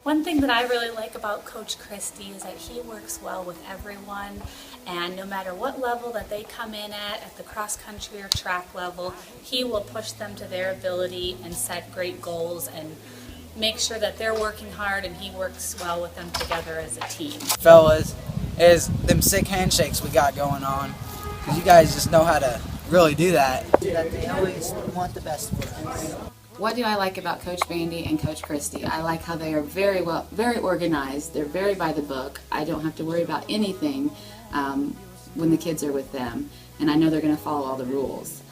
One thing that I really like about Coach Christie is that he works well with everyone, and no matter what level that they come in at the cross country or track level, he will push them to their ability and set great goals and make sure that they're working hard, and he works well with them together as a team. Fellas, is them sick handshakes we got going on, because you guys just know how to really do that. That they always want the best for us. What do I like about Coach Bandy and Coach Christie? I like how they are very organized. They're very by the book. I don't have to worry about anything when the kids are with them, and I know they're going to follow all the rules.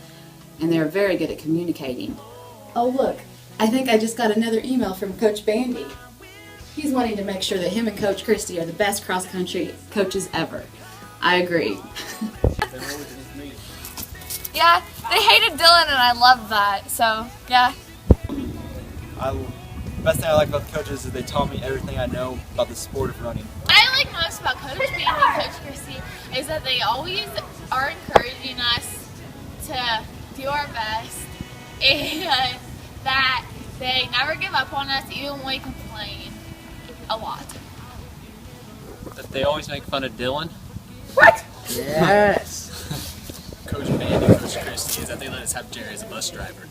And they're very good at communicating. Oh look, I think I just got another email from Coach Bandy. He's wanting to make sure that him and Coach Christie are the best cross-country coaches ever. I agree. Yeah, they hated Dylan and I love that, so yeah. Best thing I like about the coaches is they taught me everything I know about the sport of running. What I like most about Coach Bandy and Coach Christie is that they always are encouraging us to do our best and that they never give up on us even when we complain a lot. That they always make fun of Dylan. What? Yes. Coach Bandy and Coach Christie is that they let us have Jerry as a bus driver.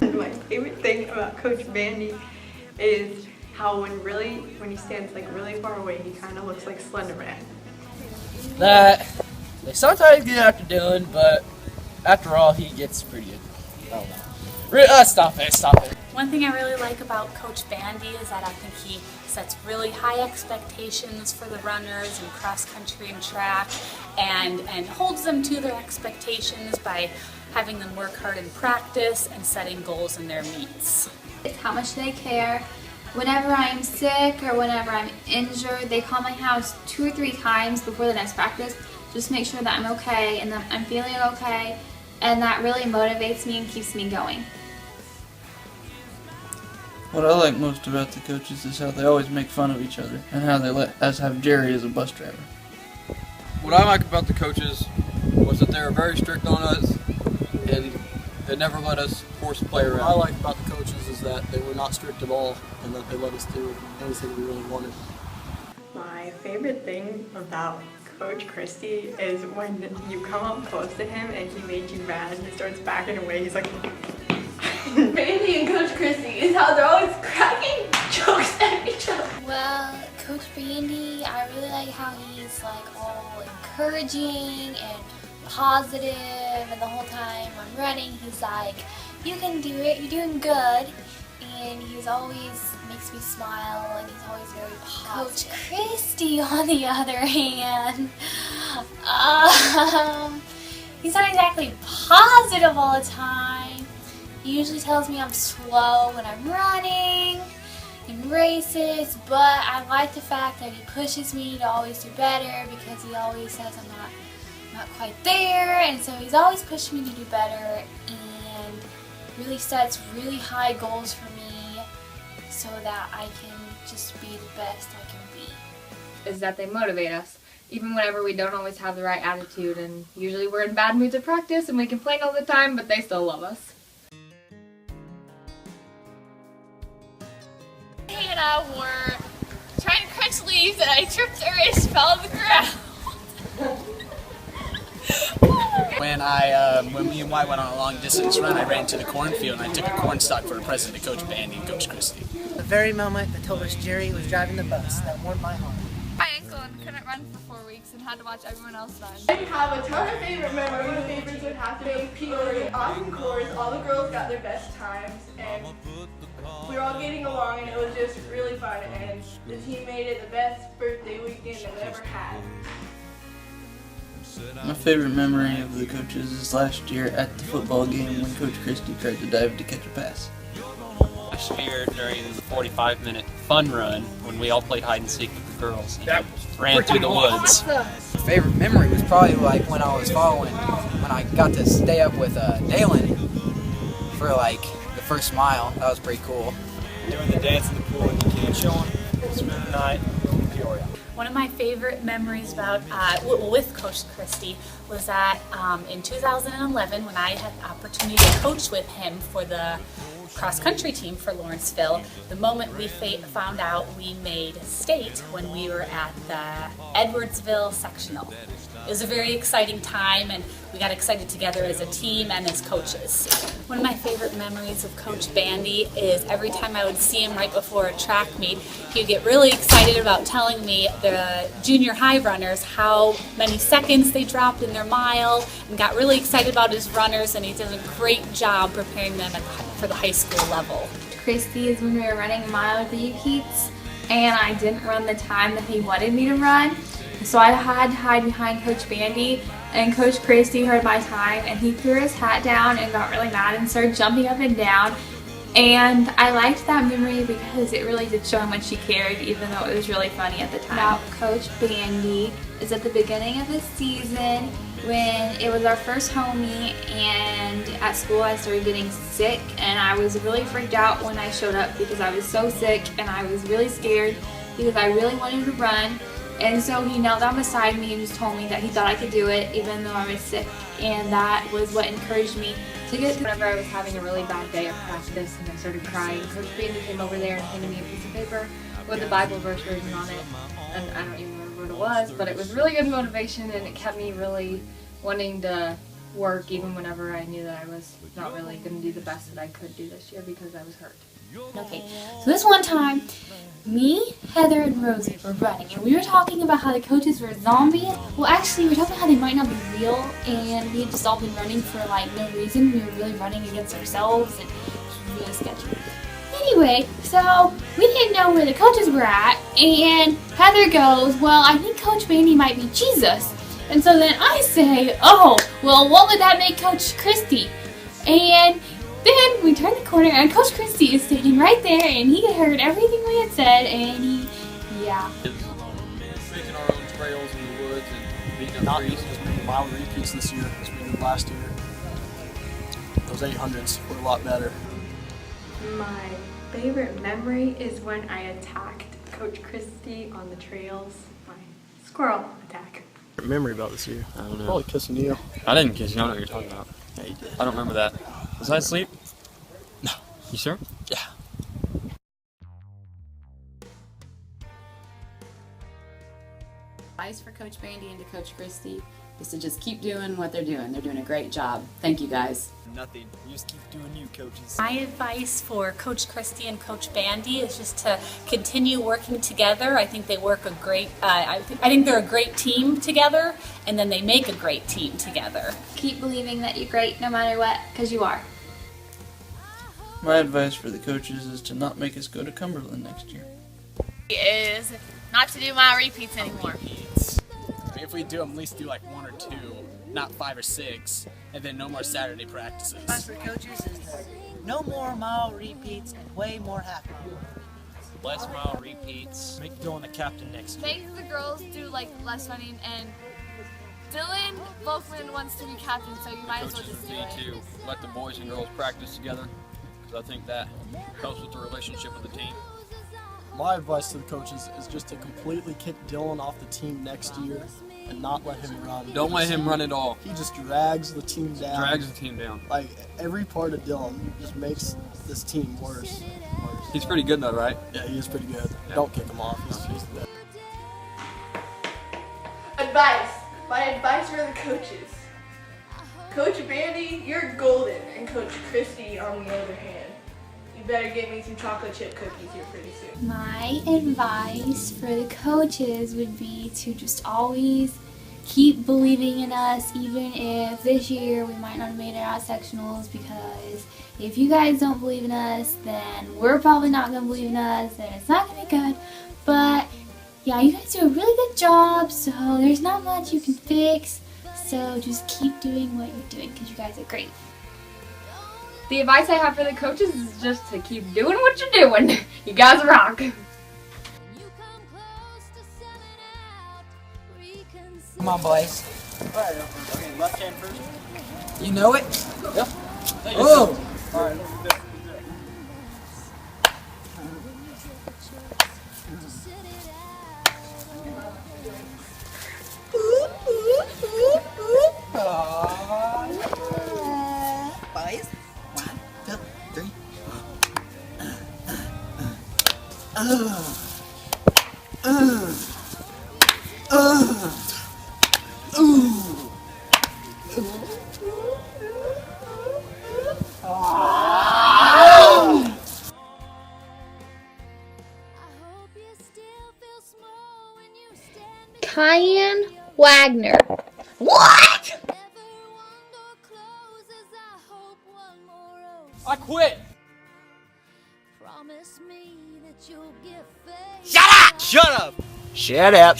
My favorite thing about Coach Bandy is how when he stands like really far away, he kind of looks like Slender Man. That they sometimes get after Dylan, but after all, he gets pretty good. I don't know. Stop it. One thing I really like about Coach Bandy is that I think he sets really high expectations for the runners in cross country and track and holds them to their expectations by having them work hard in practice and setting goals in their meets. It's how much they care. Whenever I'm sick or whenever I'm injured, they call my house 2 or 3 times before the next practice just to make sure that I'm okay and that I'm feeling okay, and that really motivates me and keeps me going. What I like most about the coaches is how they always make fun of each other and how they let us have Jerry as a bus driver. What I like about the coaches was that they were very strict on us and they never let us force a play around. What I like about the coaches is that they were not strict at all and that they let us do anything we really wanted. My favorite thing about Coach Christie is when you come up close to him and he made you mad and he starts backing away. He's like, Bandy and Coach Christie is how they're always cracking jokes at each other. Well, Coach Bandy, I really like how he's like all encouraging and positive, and the whole time I'm running he's like, you can do it, you're doing good, and he's always makes me smile and he's always very positive. Coach Christie, on the other hand, he's not exactly positive all the time. He usually tells me I'm slow when I'm running in races, but I like the fact that he pushes me to always do better because he always says I'm not quite there, and so he's always pushing me to do better and really sets really high goals for me so that I can just be the best I can be. Is that they motivate us even whenever we don't always have the right attitude, and usually we're in bad moods at practice and we complain all the time, but they still love us. And I were trying to crunch leaves and I tripped her and fell on the ground. When me and White went on a long distance run, I ran into the cornfield and I took a corn stalk for a present to Coach Bandy and Coach Christie. The very moment that told us Jerry was driving the bus, that warmed my heart. My ankle and couldn't run for 4 weeks and had to watch everyone else run. I have a ton of favorite memories. My favorites would have to be Peoria. Awesome course. All the girls got their best times and we were all getting along and it was just really fun, and the team made it the best birthday weekend they've ever had. My favorite memory of the coaches is last year at the football game when Coach Christie tried to dive to catch a pass. Last year during the 45-minute fun run when we all played hide and seek with the girls and ran through the woods. My favorite memory was probably like when I was following, when I got to stay up with Dalen for like the first mile. That was pretty cool. Doing the dance in the pool in the camp. Chilling. Spending the night in Peoria. One of my favorite memories about with Coach Christie was that in 2011, when I had the opportunity to coach with him for the cross-country team for Lawrenceville, the moment we found out we made state when we were at the Edwardsville sectional. It was a very exciting time, and we got excited together as a team and as coaches. One of my favorite memories of Coach Bandy is every time I would see him right before a track meet, he would get really excited about telling me the junior high runners how many seconds they dropped in their mile, and got really excited about his runners, and he did a great job preparing them for the high school level. Christy is when we were running mile repeats, and I didn't run the time that he wanted me to run. So I had to hide behind Coach Bandy, and Coach Christie heard my time, and he threw his hat down and got really mad and started jumping up and down. And I liked that memory because it really did show how much he cared, even though it was really funny at the time. Now, Coach Bandy is at the beginning of the season when it was our first home meet, and at school I started getting sick, and I was really freaked out when I showed up because I was so sick and I was really scared because I really wanted to run. And so he knelt down beside me and just told me that he thought I could do it even though I was sick, and that was what encouraged me to get to. Whenever I was having a really bad day at practice and I started crying, Coach Bandy came over there and handed me a piece of paper with a Bible verse written on it, and I don't even remember what it was, but it was really good motivation, and it kept me really wanting to work even whenever I knew that I was not really going to do the best that I could do this year because I was hurt. Okay, so this one time, me, Heather, and Rosie were running, and we were talking about how the coaches were zombies. Well, actually, we were talking about how they might not be real, and we had just all been running for like no reason. We were really running against ourselves, and it was really sketchy. Anyway, so we didn't know where the coaches were at, and Heather goes, well, I think Coach Bandy might be Jesus. And so then I say, oh, well, what would that make Coach Christie? And then we turn the corner, and Coach Christie is standing right there, and he had heard everything we had said, and yeah. Making our own trails in the woods and beating up trees. Just making mile repeats this year as we did last year. Those 800s were a lot better. My favorite memory is when I attacked Coach Christie on the trails. My squirrel attack. Memory about this year? I don't know. Probably kissing you. I didn't kiss you. I don't know what you're talking about. Yeah, you did. I don't remember that. Was I asleep? No. You sure? Yeah. Advice for Coach Bandy and to Coach Christie is to just keep doing what they're doing. They're doing a great job. Thank you, guys. Nothing. You just keep doing you, coaches. My advice for Coach Christie and Coach Bandy is just to continue working together. I think they work a great, I think they're a great team together, and then they make a great team together. Keep believing that you're great no matter what, because you are. My advice for the coaches is to not make us go to Cumberland next year. Is not to do mile repeats anymore. I mean, if we do them, at least do like 1 or 2, not 5 or 6, and then no more Saturday practices. Advice for coaches is no more mile repeats and way more half mile. Less mile repeats. Make Dylan a captain next year. Make the girls do like less running, and Dylan Volkman wants to be captain, so you might as well Coaches just do need it. to let the boys and girls practice together, because I think that helps with the relationship of the team. My advice to the coaches is just to completely kick Dylan off the team next year and not let him run. Don't let him run at all. He just drags the team down. Drags the team down. Like, every part of Dylan just makes this team worse. He's pretty good though, right? Yeah, he is pretty good. Yeah. Don't kick him off. He's good. Advice. My advice for the coaches. Coach Bandy, you're golden, and Coach Christie, on the other hand, you better get me some chocolate chip cookies here pretty soon. My advice for the coaches would be to just always keep believing in us, even if this year we might not have made it out sectionals, because if you guys don't believe in us, then we're probably not going to believe in us, and it's not going to be good. But yeah, you guys do a really good job, so there's not much you can fix. So just keep doing what you're doing, because you guys are great. The advice I have for the coaches is just to keep doing what you're doing. You guys rock. Come on, boys. Alright, okay, left hand first. You know it? Yep. Oh! Alright, Cayenne Wagner. What? I quit. Shut up! Shut up. Shut up!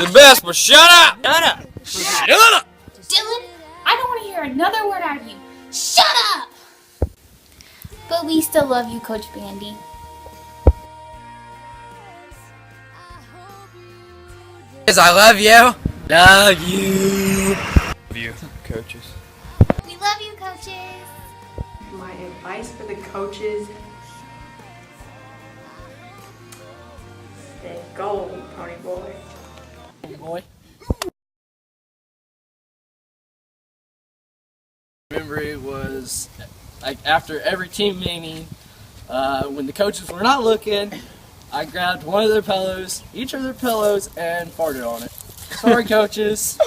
The best, but shut up. Shut up. Shut up. Dylan, I don't want to hear another word out of you. Shut up! But we still love you, Coach Bandy. Because I love you. Love you. Love you, coaches. We love you, coaches. My advice for the coaches: stay gold, pony boy. Boy. Memory was like after every team meeting, when the coaches were not looking, I grabbed one of their pillows, each of their pillows, and farted on it. Sorry, coaches.